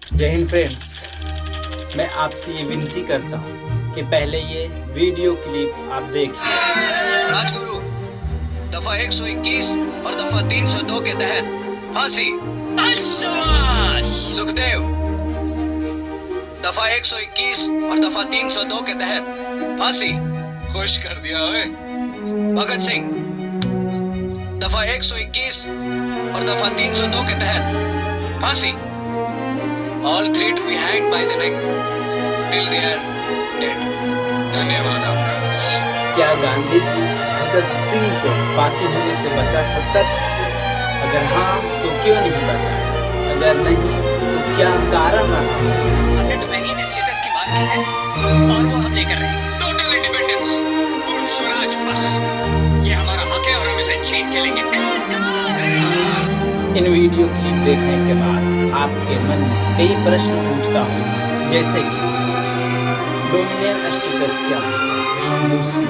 जय हिंद फ्रेंड्स, मैं आपसे ये विनती करता हूँ कि पहले ये वीडियो क्लिप आप देखिए। राजगुरु दफा 121 और दफा 302 के तहत फांसी। सुखदेव दफा 121 और दफा 302 के तहत फांसी। खुश कर दिया ओए। भगत सिंह दफा 121 और दफा 302 के तहत फांसी। All three to be hanged by the neck till they are dead. धन्यवाद आपका। क्या गांधी जी भगत सिंह को फांसी होने से बचा सकता था? अगर हाँ तो क्यों नहीं बचाया? अगर नहीं तो क्या कारण रहा? हमने तो मैंने स्टेटस की बात की है और वो हम लेकर रहे हैं। टोटल इंडिपेंडेंस, पूर्ण स्वराज, बस ये हमारा हक है और हम इसे छीन के लेंगे। इन वीडियो क्लिप देखने के बाद आपके मन में कई प्रश्न पूछता हूँ, जैसे कि डोमिनियन स्टेटस क्या होता है, दूसरी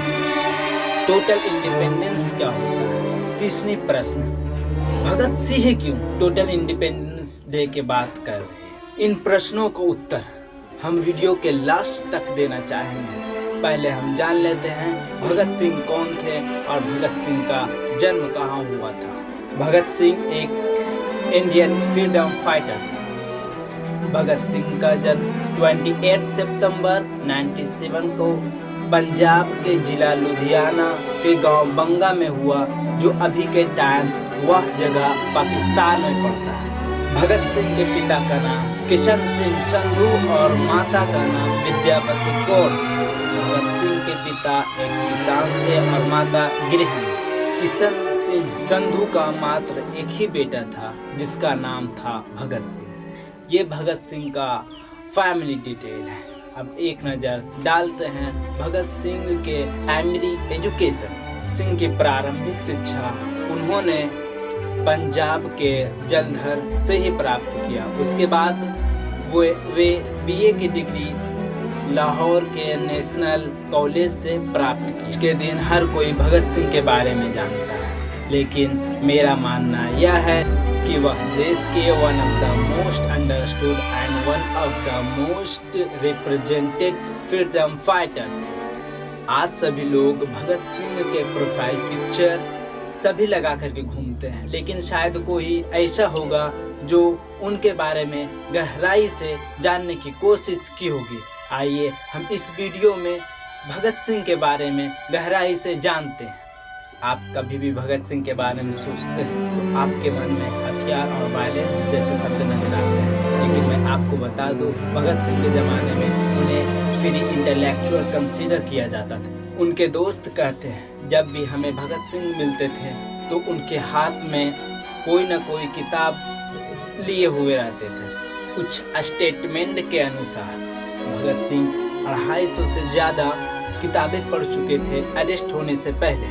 टोटल इंडिपेंडेंस क्या होता है, तीसरी प्रश्न भगत सिंह क्यों टोटल इंडिपेंडेंस डे के बात कर रहे हैं। इन प्रश्नों को उत्तर हम वीडियो के लास्ट तक देना चाहेंगे। पहले हम जान लेते हैं भगत सिंह कौन थे और भगत सिंह का जन्म कहाँ हुआ था। भगत सिंह एक इंडियन फ्रीडम फाइटर थे। भगत सिंह का जन्म 28 सितंबर 97 को पंजाब के जिला लुधियाना के गांव बंगा में हुआ, जो अभी के टाइम वह जगह पाकिस्तान में पड़ता है। भगत सिंह के पिता का नाम किशन सिंह संधू और माता का नाम विद्यापति कौर। भगत सिंह के पिता एक किसान थे और माता गृहिणी। किशन सिंह संधू का मात्र एक ही बेटा था, जिसका नाम था भगत सिंह। ये भगत सिंह का फैमिली डिटेल है। अब एक नज़र डालते हैं भगत सिंह के प्राइमरी एजुकेशन। सिंह की प्रारंभिक शिक्षा उन्होंने पंजाब के जलंधर से ही प्राप्त किया। उसके बाद वे बीए की डिग्री लाहौर के नेशनल कॉलेज से प्राप्त की। आज के दिन हर कोई भगत सिंह के बारे में जानता है, लेकिन मेरा मानना यह है कि वह देश के one of the most understood and one of the most represented freedom fighter थे। आज सभी लोग भगत सिंह के प्रोफाइल पिक्चर सभी लगा करके घूमते हैं, लेकिन शायद कोई ऐसा होगा जो उनके बारे में गहराई से जानने की कोशिश की होगी। आइए हम इस वीडियो में भगत सिंह के बारे में गहराई से जानते हैं। आप कभी भी भगत सिंह के बारे में सोचते हैं तो आपके मन में हथियार और वायलेंस जैसे शब्द नजर आते हैं, लेकिन मैं आपको बता दूं, भगत सिंह के ज़माने में उन्हें फ्री इंटेलेक्चुअल कंसीडर किया जाता था। उनके दोस्त कहते हैं जब भी हमें भगत सिंह मिलते थे तो उनके हाथ में कोई न कोई किताब लिए हुए रहते थे। कुछ स्टेटमेंट के अनुसार भगत सिंह 250 से ज़्यादा किताबें पढ़ चुके थे अरेस्ट होने से पहले,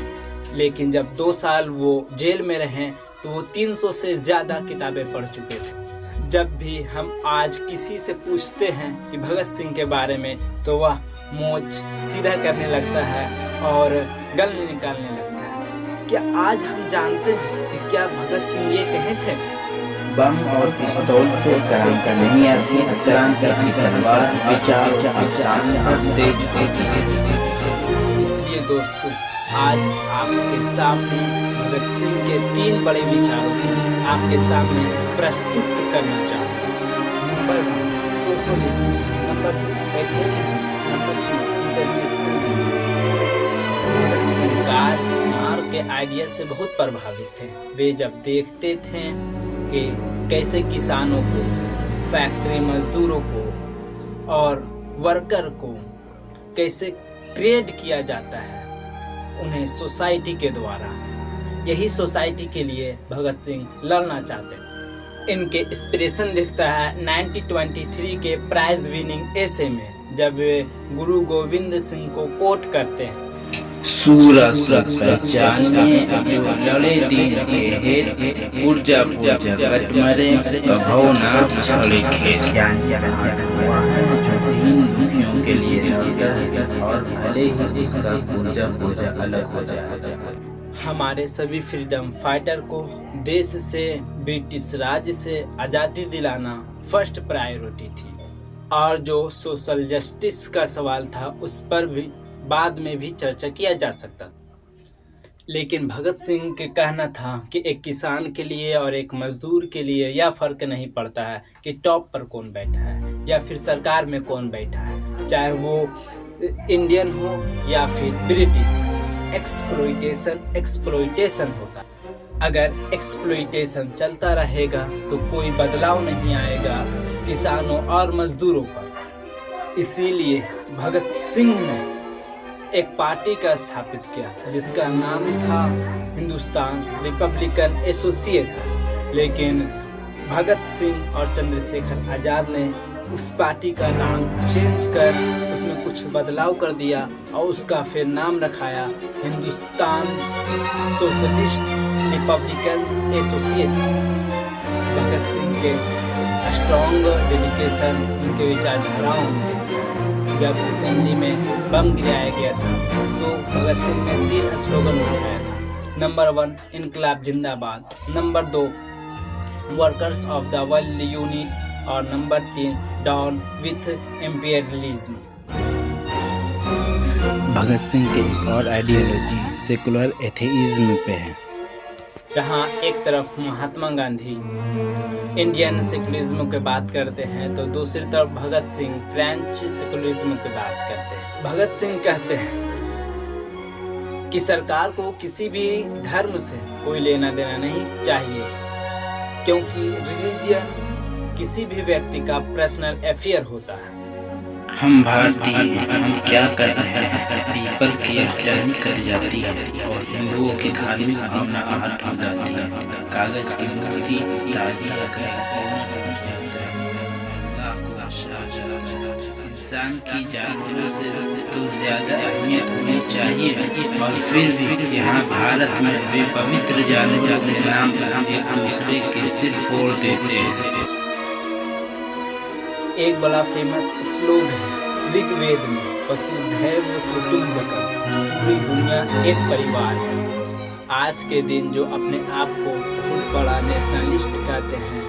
लेकिन जब 2 साल वो जेल में रहे तो वो 300 से ज़्यादा किताबें पढ़ चुके थे। जब भी हम आज किसी से पूछते हैं कि भगत सिंह के बारे में, तो वह मोच सीधा करने लगता है और गले निकालने लगता है। क्या आज हम जानते हैं कि क्या भगत सिंह ये कहे थे, बम और पिस्तौल से क्रांति नहीं आती, क्रांति की तलवार विचार तेज होती है। इसलिए दोस्तों, आज आपके सामने भगत सिंह के 3 बड़े विचारों को आपके सामने प्रस्तुत करना चाहूँगा। Number 1 socialism, number 2 ethics, number 3 internationalism. Bhagat Singh Karl के आइडिया से बहुत प्रभावित थे। वे जब देखते थे कि कैसे किसानों को, फैक्ट्री मजदूरों को और वर्कर को कैसे ट्रेड किया जाता है उन्हें सोसाइटी के द्वारा, यही सोसाइटी के लिए भगत सिंह लड़ना चाहते हैं। इनके इंस्पिरेशन दिखता है 1923 के प्राइज विनिंग एसे में, जब वे गुरु गोविंद सिंह को कोट करते हैं। सूरज पहचाने जो लड़े दीन के हेत, ऊर्जा कटमरे भावना छड़े खेत। ज्ञान हुआ है जो दीन दुखियों के लिए लड़ता है और भले ही इसका पूजा अलग हो जाए। हमारे सभी फ्रीडम फाइटर को देश से, ब्रिटिश राज से आज़ादी दिलाना फर्स्ट प्रायोरिटी थी। और जो सोशल जस्टिस का सवाल था उस पर भी बाद में भी चर्चा किया जा सकता था। लेकिन भगत सिंह के कहना था कि एक किसान के लिए और एक मजदूर के लिए यह फर्क नहीं पड़ता है कि टॉप पर कौन बैठा है या फिर सरकार में कौन बैठा है, चाहे वो इंडियन हो या फिर ब्रिटिश। एक्सप्लॉइटेशन होता है। अगर एक्सप्लॉइटेशन चलता रहेगा तो कोई बदलाव नहीं आएगा किसानों और मजदूरों पर। इसीलिए भगत सिंह ने एक पार्टी का स्थापित किया जिसका नाम था हिंदुस्तान रिपब्लिकन एसोसिएशन। लेकिन भगत सिंह और चंद्रशेखर आज़ाद ने उस पार्टी का नाम चेंज कर उसमें कुछ बदलाव कर दिया और उसका फिर नाम रखाया Hindustan socialist Republican association. Bhagat Singh के स्ट्रॉन्ग डेडिकेशन, उनके विचारधाराओं में जब असेंबली में बम गिराया गया था तो भगत सिंह ने 3 स्लोगन उठाया था। नंबर 1 इनकलाब जिंदाबाद, number 2 workers of the world unit और number 3 down with imperialism. Bhagat Singh के एक और आइडियोलॉजी सेकुलर एथेइज्म पे है, जहाँ एक तरफ महात्मा गांधी इंडियन सेकुलरिज्म की बात करते हैं तो दूसरी तरफ भगत सिंह फ्रेंच सेकुलरिज्म की बात करते हैं। भगत सिंह कहते हैं कि सरकार को किसी भी धर्म से कोई लेना देना नहीं चाहिए, क्योंकि रिलीजियन किसी भी व्यक्ति का पर्सनल अफेयर होता है। हम भारतीय हम क्या कर रहे हैं, पीपल की अफवाह कर जाती है और हिंदुओं की धार्मिक भावना आहत हो जाती है। कागज की मूर्ति ताजिया इंसान की जानवरों से तो ज्यादा अहमियत होनी चाहिए, और फिर भी यहाँ भारत में वे पवित्र जानवरों के नाम एक दूसरे के सिर फोड़ देते हैं। एक बड़ा फेमस श्लोक है ऋग्वेद में, वसुधैव कुटुम्बकम, पूरी दुनिया एक परिवार है। आज के दिन जो अपने आप को बहुत बड़ा नेशनलिस्ट कहते हैं,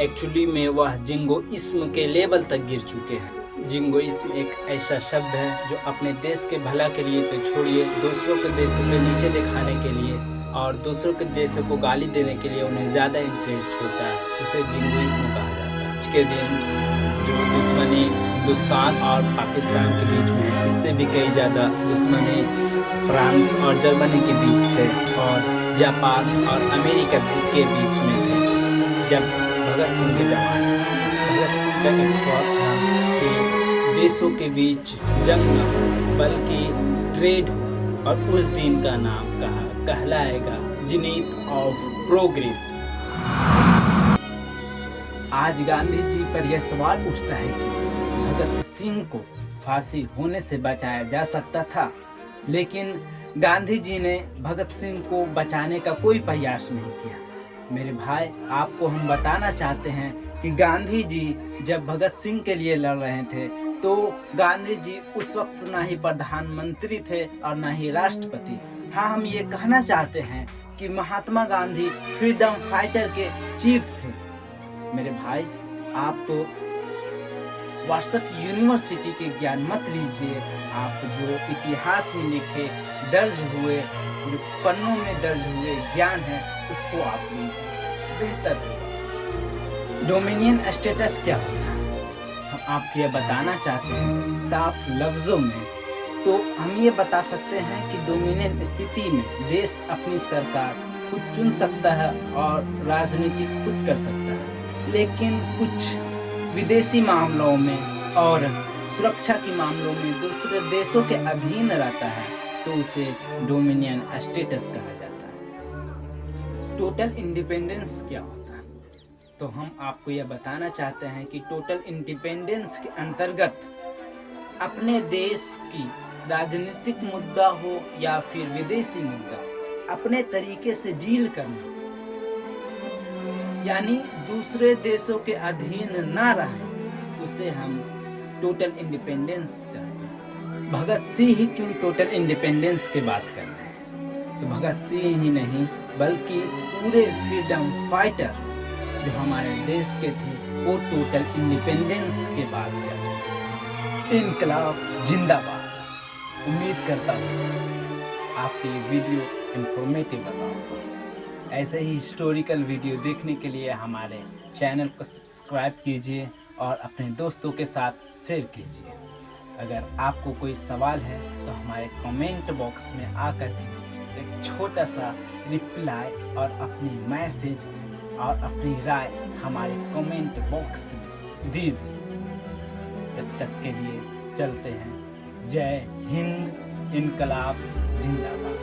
एक्चुअली में वह जिंगोइज्म के लेवल तक गिर चुके हैं। जिंगोइज्म एक ऐसा शब्द है जो अपने देश के भला के लिए तो छोड़िए, दूसरों के देश को नीचे दिखाने के लिए और दूसरों के देश को गाली देने के लिए उन्हें ज़्यादा इंटरेस्ट होता है, उसे जिंगोइज्म कहा जाता है। आज के दिन जो दुश्मनी हिंदुस्तान और पाकिस्तान के बीच में है, इससे भी कई ज़्यादा दुश्मनी फ्रांस और जर्मनी के बीच थे और जापान और अमेरिका के बीच में थे। जब भगत सिंह के ज़माने, भगत सिंह का एक थॉट था कि देशों के बीच जंग न हो बल्कि ट्रेड हो, और उस दिन का नाम कहलाएगा जेनिथ ऑफ प्रोग्रेस। आज गांधी जी पर यह सवाल उठता है कि भगत सिंह को फांसी होने से बचाया जा सकता था, लेकिन गांधी जी ने भगत सिंह को बचाने का कोई प्रयास नहीं किया। मेरे भाई, आपको हम बताना चाहते हैं कि गांधी जी जब भगत सिंह के लिए लड़ रहे थे तो गांधी जी उस वक्त ना ही प्रधानमंत्री थे और ना ही राष्ट्रपति। हाँ, हम ये कहना चाहते हैं कि महात्मा गांधी फ्रीडम फाइटर के चीफ थे। मेरे भाई, आप तो व्हाट्सएप यूनिवर्सिटी के ज्ञान मत लीजिए, आप जो इतिहास में लिखे दर्ज हुए, जो पन्नों में दर्ज हुए ज्ञान है उसको आप लीजिए, बेहतर होगा। डोमिनियन स्टेटस क्या होता है, हम आपको यह बताना चाहते हैं साफ लफ्जों में। तो हम ये बता सकते हैं कि डोमिनियन स्थिति में देश अपनी सरकार खुद चुन सकता है और राजनीति खुद कर सकता है, लेकिन कुछ विदेशी मामलों में और सुरक्षा के मामलों में दूसरे देशों के अधीन रहता है तो उसे डोमिनियन स्टेटस कहा जाता है। टोटल इंडिपेंडेंस क्या होता है, तो हम आपको यह बताना चाहते हैं कि टोटल इंडिपेंडेंस के अंतर्गत अपने देश की राजनीतिक मुद्दा हो या फिर विदेशी मुद्दा अपने तरीके से डील करना, यानी दूसरे देशों के अधीन न रहना, उसे हम टोटल इंडिपेंडेंस कहते हैं। भगत सिंह ही क्यों टोटल इंडिपेंडेंस की बात कर रहे हैं, तो भगत सिंह ही नहीं बल्कि पूरे फ्रीडम फाइटर जो हमारे देश के थे वो टोटल इंडिपेंडेंस के बाद करते। इनकलाब जिंदाबाद। उम्मीद करता हूँ आपकी ये वीडियो इंफॉर्मेटिव लगा। ऐसे ही हिस्टोरिकल वीडियो देखने के लिए हमारे चैनल को सब्सक्राइब कीजिए और अपने दोस्तों के साथ शेयर कीजिए। अगर आपको कोई सवाल है तो हमारे कमेंट बॉक्स में आकर एक छोटा सा रिप्लाई और अपनी मैसेज और अपनी राय हमारे कमेंट बॉक्स में दीजिए। तब तक के लिए चलते हैं। जय हिंद। इनकलाब जिंदाबाद।